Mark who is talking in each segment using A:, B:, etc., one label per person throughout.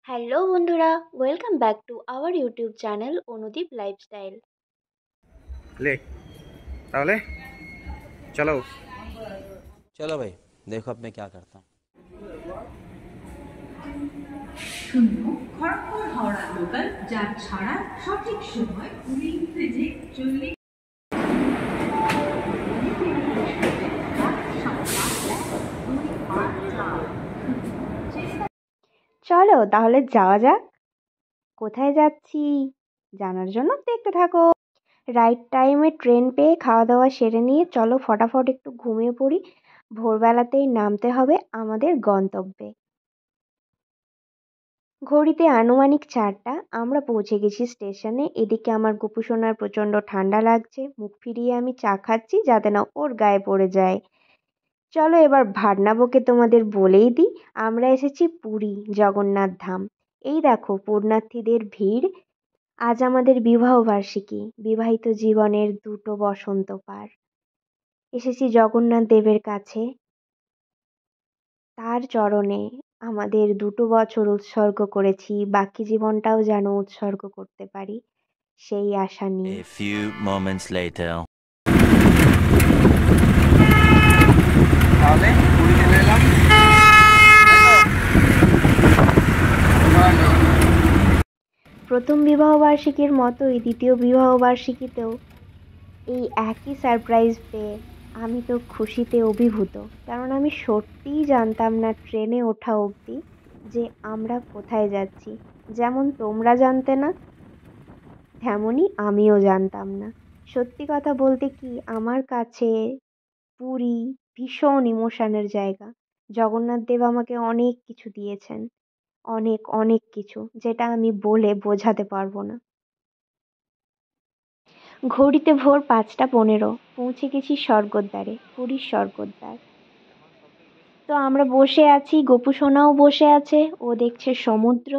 A: Hello বন্ধুরা, welcome back to our YouTube channel Anudeep lifestyle.
B: ले তাহলে চলো।
C: चलो भाई, देखो अब मैं क्या करता हूँ।
D: শূন্য খড়গপুর হাওড়া লোকাল যার ছাড়া সঠিক সময় পুরী থেকে 40
A: চলো তাহলে যাওয়া যাক। কোথায় যাচ্ছি জানার জন্য দেখতে থাকো। রাইট টাইমে ট্রেন পেয়ে খাওয়া দাওয়া সেরে নিয়ে চলো ফটাফট একটু ঘুমিয়ে পড়ি। ভোরবেলাতেই নামতে হবে আমাদের গন্তব্যে। ঘড়িতে আনুমানিক 4টা। আমরা পৌঁছে গেছি স্টেশনে। এদিকে আমার গোপু সোনার প্রচণ্ড ঠান্ডা লাগছে। মুখ ফিরিয়ে আমি চা খাচ্ছি যাতে না ওর গায়ে পড়ে যায়। চলো এবার ভাটনাবকে তোমাদের বলেই দিই, আমরা এসেছি পুরী জগন্নাথ ধাম। এই দেখো পুণ্যার্থীদের ভিড়। আজ আমাদের বিবাহ বার্ষিকী, বিবাহিত জীবনের 2টো বসন্ত পার। এসেছি জগন্নাথ দেবের কাছে, তার চরণে আমাদের 2টো বছর উৎসর্গ করেছি, বাকি জীবনটাও যেন উৎসর্গ করতে পারি সেই আশা নিয়ে।
C: A few moments later.
B: তাহলে পুরী চলে এলাম।
A: প্রথম বিবাহবার্ষিকীর মতোই দ্বিতীয় বিবাহবার্ষিকীতেও এই একই সারপ্রাইজ পেয়ে আমি তো খুশিতে অভিভূত। কারণ আমি সত্যিই জানতাম না ট্রেনে ওঠা অবধি যে আমরা কোথায় যাচ্ছি। যেমন তোমরা জানতে না, তেমনই আমিও জানতাম না। সত্যি কথা বলতে কি, আমার কাছে পুরী ভীষণ ইমোশনের জায়গা। জগন্নাথ দেব আমাকে অনেক কিছু দিয়েছেন, অনেক অনেক কিছু, যেটা আমি বলে বোঝাতে পারবো না। ঘড়িতে ভোর 5টা 15, পৌঁছে গেছি স্বর্গদ্বারে, পুরীর স্বর্গদ্বার। তো আমরা বসে আছি, গোপু সোনাও বসে আছে, ও দেখছে সমুদ্র।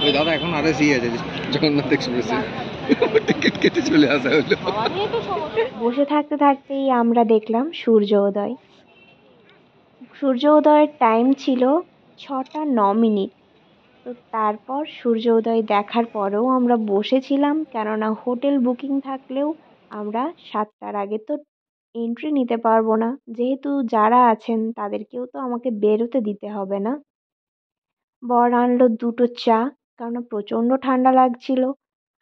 B: ওই দাদা এখন আরএসই আছে জগন্নাথ এক্সপ্রেসে, টিকিট কেটে চলে আসা হলো।
A: বসে থাকতে থাকতেই আমরা দেখলাম সূর্য উদয়। সূর্য উদয়ের টাইম ছিল 6টা 9 মিনিট। তো তারপর সূর্য উদয় দেখার পরেও আমরা বসেছিলাম, কেননা হোটেল বুকিং থাকলেও আমরা 7টার আগে তো এন্ট্রি নিতে পারবো না। যেহেতু যারা আছেন তাদেরকেও তো আমাকে বেরোতে দিতে হবে না। বর আনলো 2টো চা, কারণ প্রচণ্ড ঠান্ডা লাগছিল।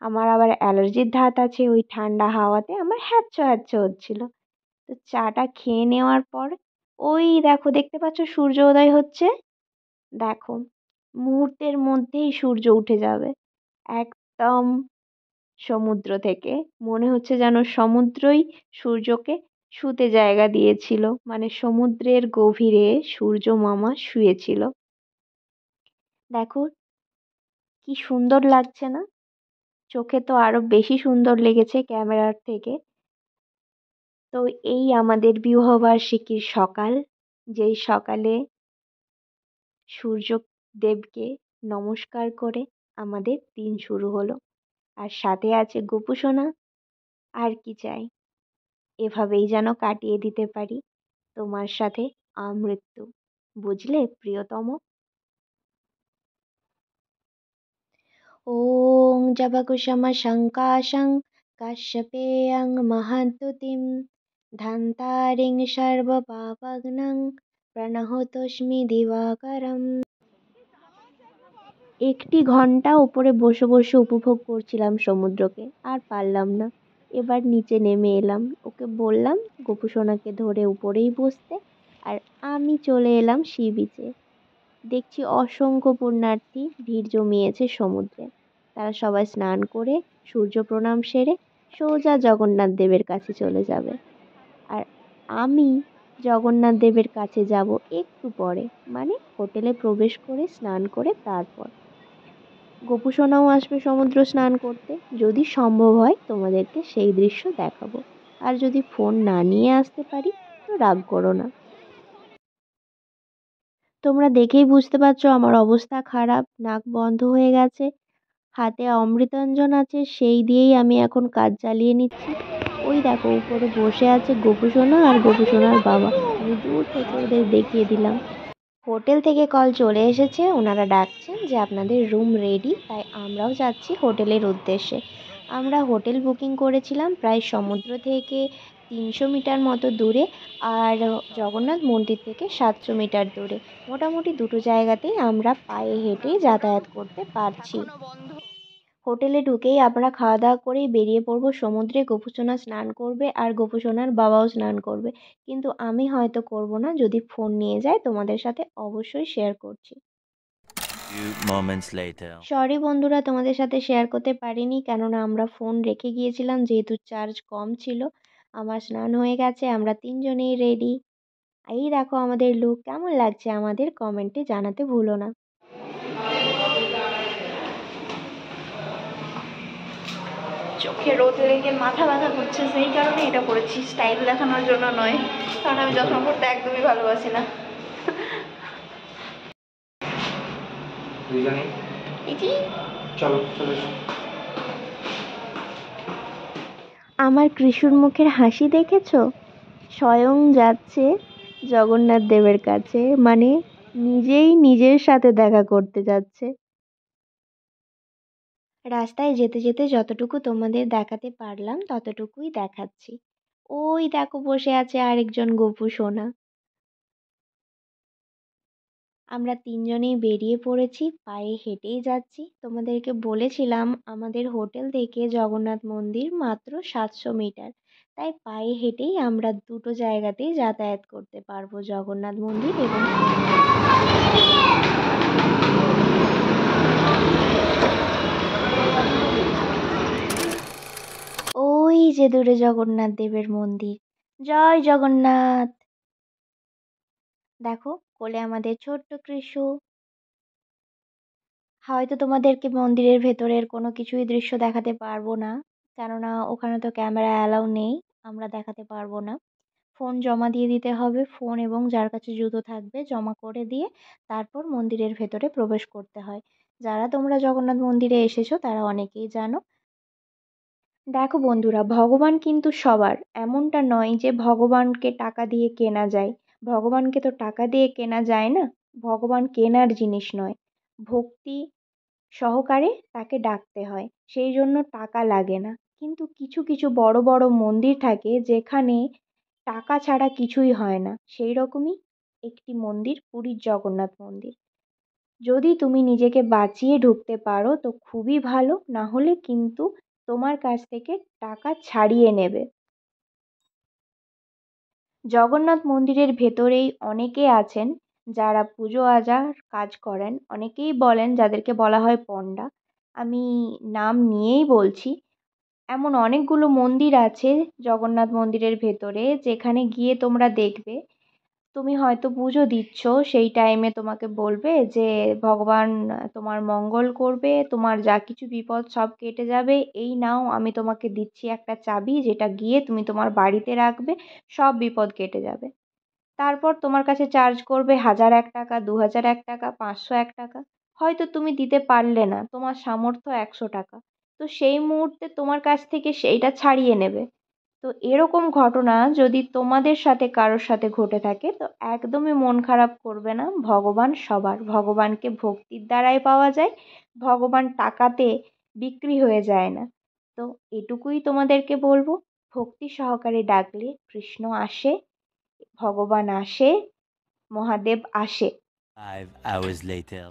A: আমার আবার অ্যালার্জির ধাত আছে, ওই ঠান্ডা হাওয়াতে আমার হ্যাচ্ছো হ্যাচ্ছো হচ্ছিল। তো চাটা খেয়ে নেওয়ার পর ওই দেখো, দেখতে পাচ্ছ সূর্য উদয় হচ্ছে। দেখো মুহূর্তের মধ্যেই সূর্য উঠে যাবে একদম সমুদ্র থেকে। মনে হচ্ছে যেন সমুদ্রই সূর্যকে শুতে জায়গা দিয়েছিল, মানে সমুদ্রের গভীরে সূর্য মামা শুয়েছিল। দেখো কি সুন্দর লাগছে না? চোখে তো আরো বেশি সুন্দর লেগেছে ক্যামেরার থেকে। তো এই আমাদের বিবাহবার্ষিকীর সকাল, যেই সকালে সূর্য দেবকে নমস্কার করে আমাদের দিন শুরু হলো। আর সাথে আছে গোপু সোনা। আর কি চাই? এভাবেই যেন কাটিয়ে দিতে পারি তোমার সাথে আমৃত্যু। বুঝলে প্রিয়তম? ওং জবাকুসুম শঙ্কাশং কাশ্যপেয়ং মহাদ্যুতিম ধান্তারিং সর্বপাপঘ্নং প্রণহতস্মি দিবাকরম। 1 ঘন্টা ওপরে বসে বসে উপভোগ করছিলাম সমুদ্রকে, আর পারলাম না। এবার নিচে নেমে এলাম, ওকে বললাম গোপু সোনাকে ধরে উপরেই বসতে। আর আমি চলে এলাম সি বিচে। দেখছি অসংখ্য পুণ্যার্থী ভিড় জমিয়েছে সমুদ্রে। তারা সবাই স্নান করে সূর্য প্রণাম সেরে সোজা জগন্নাথ দেবের কাছে চলে যাবে। আর আমি জগন্নাথ দেবের কাছে যাব একটু পরে, মানে হোটেলে প্রবেশ করে স্নান করে তারপর। গোপু সোনাও আসবে সমুদ্র স্নান করতে। যদি সম্ভব হয় তোমাদেরকে সেই দৃশ্য দেখাবো। আর যদি ফোন না নিয়ে আসতে পারি তো রাগ করো না। তোমরা দেখেই বুঝতে পারছো আমার অবস্থা খারাপ, নাক বন্ধ হয়ে গেছে, হাতে অমৃতাঞ্জন আছে, সেই দিয়েই আমি এখন কাজ চালিয়ে নিচ্ছি। ওই দেখো উপরে বসে আছে গোপু সোনা আর গোপু সোনার বাবা। আমি দূর থেকে ওদের দেখিয়ে দিলাম। হোটেল থেকে কল চলে এসেছে, ওনারা ডাকছেন যে আপনাদের রুম রেডি। তাই আমরাও যাচ্ছি হোটেলের উদ্দেশ্যে। আমরা হোটেল বুকিং করেছিলাম প্রায় সমুদ্র থেকে 300 মিটার মতো দূরে, আর জগন্নাথ মন্দির থেকে 700 মিটার দূরে। মোটামুটি দুটো জায়গাতেই আমরা পায়ে হেঁটেই যাতায়াত করতে পারছি। হোটেলে ঢুকেই আমরা খাওয়া দাওয়া করেই বেরিয়ে পড়বো সমুদ্রে। গোপুসোনা স্নান করবে আর গোপুসোনার বাবাও স্নান করবে, কিন্তু আমি হয়তো করব না। যদি ফোন নিয়ে যাই তোমাদের সাথে অবশ্যই শেয়ার করছি।
C: Few moments later.
A: সরি বন্ধুরা, তোমাদের সাথে শেয়ার করতে পারিনি, কেননা আমরা ফোন রেখে গিয়েছিলাম যেহেতু চার্জ কম ছিল। আমার স্নান হয়ে গেছে, আমরা তিনজনেই রেডি। এই দেখো আমাদের লুক, কেমন লাগছে আমাদের কমেন্টে জানাতে ভুলো না।
E: চোখে রোদ লেগে মাথা ব্যথা করছে, সেই কারণে এটা করেছি, স্টাইল দেখানোর জন্য নয়, কারণ আমি যত্ন করতে একদমই ভালোবাসি না।
A: আমার কৃষুর মুখের হাসি দেখেছো? স্বয়ং যাচ্ছে জগন্নাথ দেবের কাছে, মানে নিজেই নিজের সাথে দেখা করতে যাচ্ছে। রাস্তায় যেতে যেতে যতটুকু তোমাদের দেখাতে পারলাম ততটুকুই দেখাচ্ছি। ওই দেখো বসে আছে আরেকজন গপু সোনা। আমরা তিনজনেই বেরিয়ে পড়েছি, পায়ে হেঁটেই যাচ্ছি। তোমাদেরকে বলেছিলাম আমাদের হোটেল থেকে জগন্নাথ মন্দির মাত্র 700 মিটার। তাই পায়ে হেঁটেই আমরা দুটো জায়গাতেই যাতায়াত করতে পারবো, জগন্নাথ মন্দির এবং ওই যে দূরে জগন্নাথ দেবের মন্দির। জয় জগন্নাথ। দেখো কোলে আমাদের ছোট্ট কৃষু। হয়তো তোমাদেরকে মন্দিরের ভেতরের কোনো কিছুই দৃশ্য দেখাতে পারবো না, কেননা ওখানে তো ক্যামেরা অ্যালাউ নেই, আমরা দেখাতে পারবো না। ফোন জমা দিয়ে দিতে হবে, ফোন এবং যার কাছে জুতো থাকবে জমা করে দিয়ে তারপর মন্দিরের ভেতরে প্রবেশ করতে হয়। যারা তোমরা জগন্নাথ মন্দিরে এসেছো তারা অনেকেই জানো। দেখো বন্ধুরা, ভগবান কিন্তু সবার, এমনটা নয় যে ভগবানকে টাকা দিয়ে কেনা যায়। ভগবানকে তো টাকা দিয়ে কেনা যায় না, ভগবান কেনার জিনিস নয়। ভক্তি সহকারে তাকে ডাকতে হয়, সেই জন্য টাকা লাগে না। কিন্তু কিছু কিছু বড় বড় মন্দির থাকে যেখানে টাকা ছাড়া কিছুই হয় না, সেই রকমই একটি মন্দির পুরীর জগন্নাথ মন্দির। যদি তুমি নিজেকে বাঁচিয়ে ঢুকতে পারো তো খুবই ভালো, না হলে কিন্তু তোমার কাছ থেকে টাকা ছাড়িয়ে নেবে। জগন্নাথ মন্দিরের ভেতরেই অনেকে আছেন যারা পুজো আজার কাজ করেন, অনেকেই বলেন যাদেরকে বলা হয় পণ্ডা। আমি নাম নিয়েই বলছি, এমন অনেকগুলো মন্দির আছে জগন্নাথ মন্দিরের ভেতরে যেখানে গিয়ে তোমরা দেখবে, তুমি হয়তো পুজো দিচ্ছ, সেই টাইমে তোমাকে বলবে যে ভগবান তোমার মঙ্গল করবে, তোমার যা কিছু বিপদ সব কেটে যাবে, এই নাও আমি তোমাকে দিচ্ছি একটা চাবি, যেটা গিয়ে তুমি তোমার বাড়িতে রাখবে, সব বিপদ কেটে যাবে। তারপর তোমার কাছে চার্জ করবে 1001 টাকা, 2001 টাকা, 501 টাকা। হয়তো তুমি দিতে পারলে না, তোমার সামর্থ্য 100 টাকা, তো সেই মুহূর্তে তোমার কাছ থেকে সেইটা ছাড়িয়ে নেবে। তো এরকম ঘটনা যদি তোমাদের সাথে কারোর সাথে ঘটে থাকে তো একদমই মন খারাপ করবে না। ভগবান সবার, ভগবানকে ভক্তির দ্বারাই পাওয়া যায়, ভগবান টাকাতে বিক্রি হয়ে যায় না। তো এটুকুই তোমাদেরকে বলবো, ভক্তি সহকারে ডাকলে কৃষ্ণ আসে, ভগবান আসে, মহাদেব আসে।
C: 5 hours later.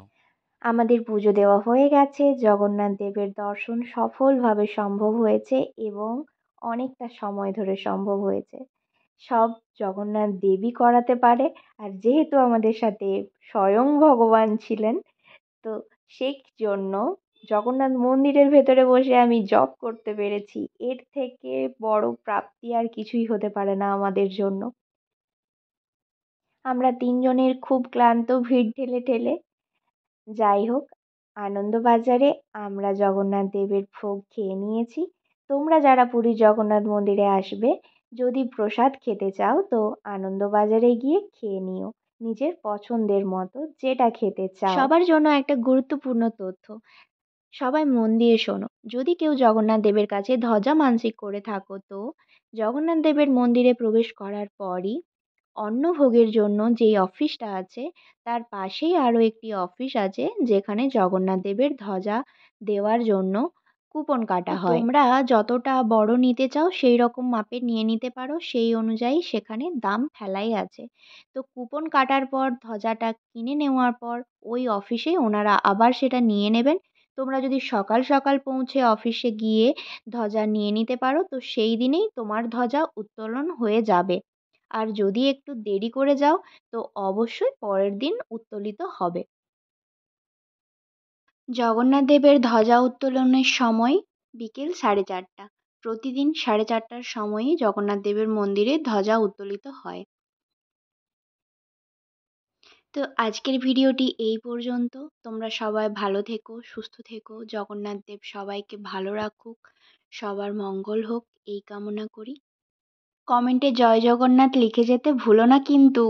A: আমাদের পুজো দেওয়া হয়ে গেছে, জগন্নাথ দেবের দর্শন সফলভাবে সম্ভব হয়েছে এবং অনেকটা সময় ধরে সম্ভব হয়েছে। সব জগন্নাথ দেবই করাতে পারে, আর যেহেতু আমাদের সাথে স্বয়ং ভগবান ছিলেন, তো সেই জন্য জগন্নাথ মন্দিরের ভেতরে বসে আমি জপ করতে পেরেছি। এর থেকে বড় প্রাপ্তি আর কিছুই হতে পারে না আমাদের জন্য। আমরা তিনজনের খুব ক্লান্ত, ভিড় ঠেলে ঠেলে যাই হোক, আনন্দবাজারে আমরা জগন্নাথ দেবের ভোগ খেয়ে নিয়েছি। তোমরা যারা পুরীর জগন্নাথ মন্দিরে আসবে, যদি প্রসাদ খেতে চাও তো আনন্দবাজারে গিয়ে খেয়ে নিও নিজের পছন্দের মতো, যেটা খেতে চাও। সবার জন্য একটা গুরুত্বপূর্ণ তথ্য, সবাই মন দিয়ে শোনো। যদি কেউ জগন্নাথ দেবের কাছে ধ্বজা মানসিক করে থাকো তো জগন্নাথ দেবের মন্দিরে প্রবেশ করার পরই অন্নভোগের জন্য যেই অফিসটা আছে তার পাশেই আরও একটি অফিস আছে যেখানে জগন্নাথ দেবের ধ্বজা দেওয়ার জন্য কুপন কাটা হয়। তোমরা যতটা বড় নিতে চাও সেই রকম মাপের নিয়ে নিতে পারো, সেই অনুযায়ী সেখানে দাম ফেলাই আছে। তো কুপন কাটার পর ধ্বজাটা কিনে নেওয়ার পর ওই অফিসে ওনারা আবার সেটা নিয়ে নেবেন। তোমরা যদি সকাল সকাল পৌঁছে অফিসে গিয়ে ধ্বজা নিয়ে নিতে পারো তো সেই দিনেই তোমার ধ্বজা উত্তোলন হয়ে যাবে। আর যদি একটু দেরি করে যাও তো অবশ্যই পরের দিন উত্তোলিত হবে। জগন্নাথ দেবের ধ্বজা উত্তোলনের সময় বিকেল 4:30। প্রতিদিন 4:30টার সময়ই জগন্নাথ দেবের মন্দিরে ধ্বজা উত্তোলিত হয়। তো আজকের ভিডিওটি এই পর্যন্ত। তোমরা সবাই ভালো থেকো, সুস্থ থেকো, জগন্নাথ দেব সবাইকে ভালো রাখুক, সবার মঙ্গল হোক এই কামনা করি। কমেন্টে জয় জগন্নাথ লিখে যেতে ভুলো না কিন্তু।